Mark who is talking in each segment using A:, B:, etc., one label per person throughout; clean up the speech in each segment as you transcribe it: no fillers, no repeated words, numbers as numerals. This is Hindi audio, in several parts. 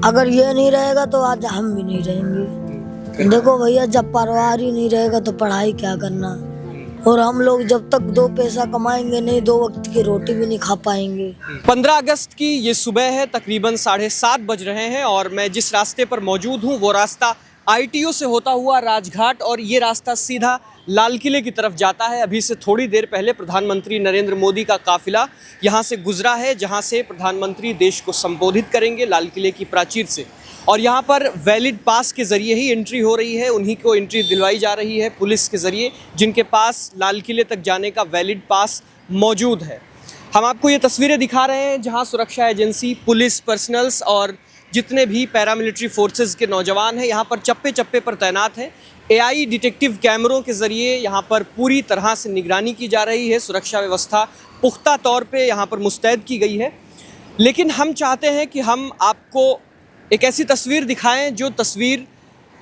A: अगर ये नहीं रहेगा तो आज हम भी नहीं रहेंगे। देखो भैया, जब परिवार ही नहीं रहेगा तो पढ़ाई क्या करना। और हम लोग जब तक दो पैसा कमाएंगे नहीं, दो वक्त की रोटी भी नहीं खा पाएंगे।
B: 15 अगस्त की ये सुबह है, तकरीबन 7:30 बज रहे हैं और मैं जिस रास्ते पर मौजूद हूँ वो रास्ता ITO से होता हुआ राजघाट और ये रास्ता सीधा लाल किले की तरफ जाता है। अभी से थोड़ी देर पहले प्रधानमंत्री नरेंद्र मोदी का काफिला यहाँ से गुजरा है, जहाँ से प्रधानमंत्री देश को संबोधित करेंगे लाल किले की प्राचीर से। और यहाँ पर वैलिड पास के ज़रिए ही एंट्री हो रही है, उन्हीं को एंट्री दिलवाई जा रही है पुलिस के ज़रिए, जिनके पास लाल किले तक जाने का वैलिड पास मौजूद है। हम आपको ये तस्वीरें दिखा रहे हैं जहाँ सुरक्षा एजेंसी, पुलिस पर्सनल्स और जितने भी पैरामिलिट्री फोर्सेस के नौजवान हैं यहाँ पर चप्पे चप्पे पर तैनात हैं। AI डिटेक्टिव कैमरों के ज़रिए यहाँ पर पूरी तरह से निगरानी की जा रही है, सुरक्षा व्यवस्था पुख्ता तौर पे यहाँ पर मुस्तैद की गई है। लेकिन हम चाहते हैं कि हम आपको एक ऐसी तस्वीर दिखाएं जो तस्वीर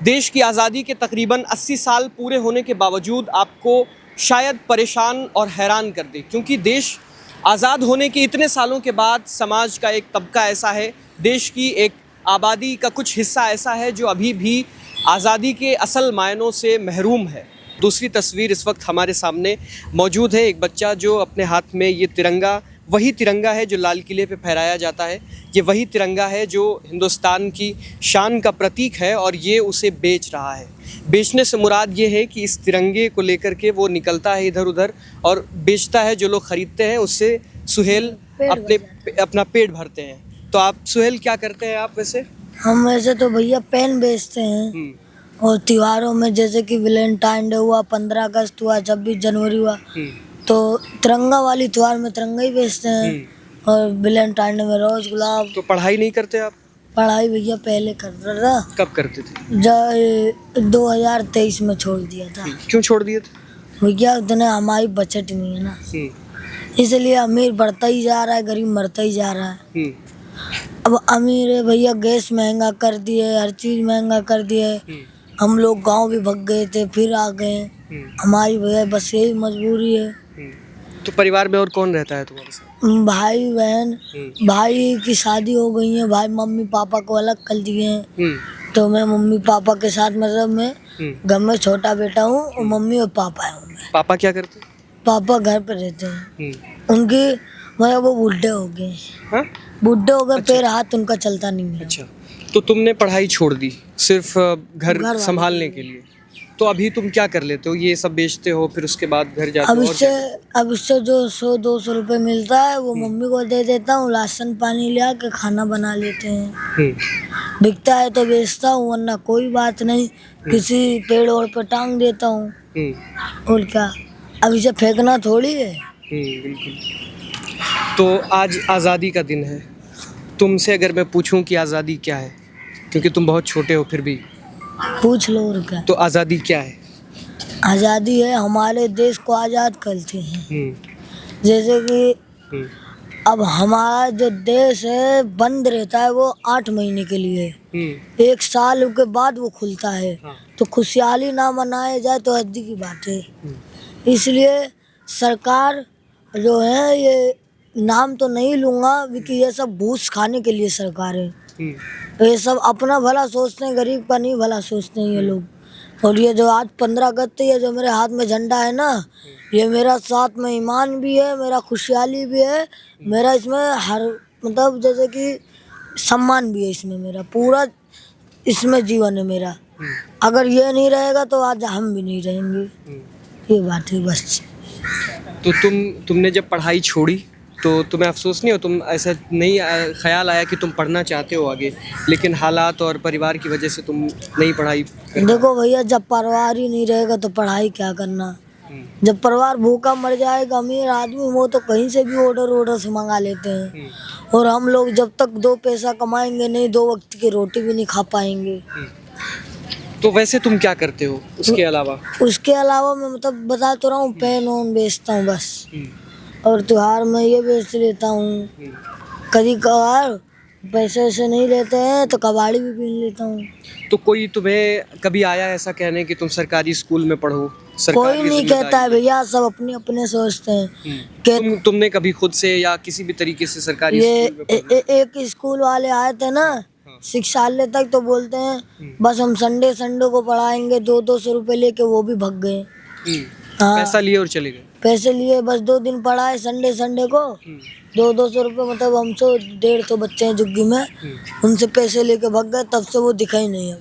B: देश की आज़ादी के तकरीबन 80 साल पूरे होने के बावजूद आपको शायद परेशान और हैरान कर दे, क्योंकि देश आज़ाद होने के इतने सालों के बाद समाज का एक तबका ऐसा है, देश की एक आबादी का कुछ हिस्सा ऐसा है जो अभी भी आज़ादी के असल मायनों से महरूम है। दूसरी तस्वीर इस वक्त हमारे सामने मौजूद है, एक बच्चा जो अपने हाथ में ये तिरंगा, वही तिरंगा है जो लाल किले पे फहराया जाता है, ये वही तिरंगा है जो हिंदुस्तान की शान का प्रतीक है और ये उसे बेच रहा है। बेचने से मुराद ये है कि इस तिरंगे को लेकर के वो निकलता है इधर उधर और बेचता है, जो लोग ख़रीदते हैं उससे सुहेल अपना पेट भरते हैं। तो आप सुहेल क्या करते हैं आप वैसे?
A: हम वैसे तो भैया पेन बेचते हैं और त्योहारों में जैसे कि वैलेंटाइन डे हुआ, 15 अगस्त हुआ, 26 जनवरी हुआ, तो तिरंगा वाली त्योहार में तिरंगा ही बेचते हैं और वैलेंटाइन डे में रोज गुलाब।
B: तो पढ़ाई नहीं करते आप?
A: पढ़ाई भैया पहले करता था।
B: कब करते थे?
A: जब 2023 में छोड़ दिया था।
B: क्यों छोड़ दिए थे?
A: भैया उतने हमारी बचत नहीं है ना, इसलिए अमीर बढ़ता ही जा रहा है, गरीब मरता ही जा रहा है। अब अमीर है भैया, गैस महंगा कर दिए, हर चीज महंगा कर दिए। हम लोग गांव भी भग गए थे, फिर आ गए। हमारी भैया बस यही मजबूरी है।
B: तो परिवार में और कौन रहता है तुम्हारे साथ?
A: भाई बहन, भाई की शादी हो गई है, भाई मम्मी पापा को अलग कर दिए हैं। तो मैं मम्मी पापा के साथ, मतलब मैं घर में छोटा बेटा हूँ और मम्मी और पापा है।
B: पापा क्या करते?
A: पापा घर पे रहते हैं। उनकी मतलब वो बूढ़े हो गए।
B: हाँ?
A: बूढ़े हो गए, पैर हाथ उनका चलता नहीं है।
B: अच्छा, तो तुमने पढ़ाई छोड़ दी सिर्फ घर संभालने के लिए? तो अभी तुम क्या कर लेते हो? ये सब बेचते हो, फिर उसके बाद घर जाते हो?
A: अब इससे जो 100-200 रुपए मिलता है वो मम्मी को दे देता हूँ, राशन पानी ले आके खाना बना लेते हैं। बिकता है तो बेचता हूँ, वरना कोई बात नहीं, किसी पेड़ और पे टांग देता हूँ। और क्या, अब इसे फेंकना थोड़ी है।
B: बिल्कुल। तो आज आज़ादी का दिन है, तुमसे अगर मैं पूछूं कि आज़ादी क्या है, क्योंकि तुम बहुत छोटे हो फिर भी
A: पूछ लो और क्या।
B: तो आज़ादी क्या है?
A: आज़ादी है हमारे देश को आज़ाद करते हैं। जैसे कि अब हमारा जो देश है बंद रहता है वो 8 महीने के लिए, 1 साल के बाद वो खुलता है। तो खुशहाली ना मनाए जाए तो हद की बात है। इसलिए सरकार जो है, ये नाम तो नहीं लूँगा क्योंकि ये सब घूस खाने के लिए सरकार है। ये सब अपना भला सोचते हैं, गरीब का नहीं भला सोचते हैं ये लोग। और ये जो आज 15 अगस्त, ये जो मेरे हाथ में झंडा है ना, ये मेरा साथ में ईमान भी है, मेरा खुशहाली भी है, मेरा इसमें हर मतलब जैसे कि सम्मान भी है इसमें, मेरा पूरा इसमें जीवन है मेरा। अगर ये नहीं रहेगा तो आज हम भी नहीं रहेंगे। ये बात है बस।
B: तो तुमने जब पढ़ाई छोड़ी तो तुम्हें अफसोस नहीं हो? तुम ऐसा नहीं ख्याल आया कि तुम पढ़ना चाहते हो आगे, लेकिन हालात और परिवार की वजह से तुम नहीं पढ़ाई?
A: देखो भैया, जब परिवार ही नहीं रहेगा तो पढ़ाई क्या करना। जब परिवार भूखा मर जाएगा, अमीर आदमी वो तो कहीं से भी ऑर्डर से मंगा लेते हैं। और हम लोग जब तक दो पैसा कमाएंगे नहीं, दो वक्त की रोटी भी नहीं खा पाएंगे।
B: तो वैसे तुम क्या करते हो उसके अलावा?
A: उसके अलावा मैं मतलब बता तो रहा हूँ, पेन ओन बेचता हूँ बस। और त्योहार में ये बेच लेता हूँ। कभी कभार पैसे वैसे नहीं लेते हैं तो कबाड़ी भी पीन लेता हूँ।
B: तो कोई तुम्हें कभी आया ऐसा कहने कि तुम सरकारी स्कूल में पढ़ो?
A: कोई नहीं कहता है भैया, सब अपने अपने सोचते हैं।
B: तुमने कभी खुद से या किसी भी तरीके से सरकारी
A: ये
B: स्कूल में
A: एक स्कूल वाले आए थे ना, शिक्षालय तक तो बोलते हैं बस हम संडे को पढ़ाएंगे, 200 रुपए लेके वो भी भग गए। हाँ,
B: पैसा लिए और चले गए।
A: पैसे लिए, बस 2 दिन पढ़ाए संडे को, 200 रुपए, मतलब हमसे 150 बच्चे हैं जुग्गी में, उनसे पैसे लेके भग गए, तब से वो दिखा ही नहीं है।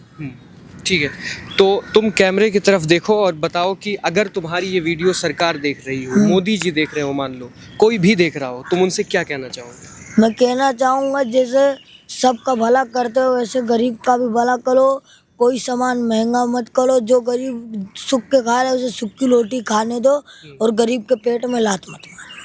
B: ठीक है, तो तुम कैमरे की तरफ देखो और बताओ कि अगर तुम्हारी ये वीडियो सरकार देख रही हो, मोदी जी देख रहे हो, मान लो कोई भी देख रहा हो, तुम उनसे क्या कहना चाहोगे?
A: मैं कहना चाहूँगा जैसे सबका भला करते हो वैसे गरीब का भी भला करो, कोई सामान महंगा मत करो, जो गरीब सुख के खा रहे है उसे सुख की रोटी खाने दो, और गरीब के पेट में लात मत मारो।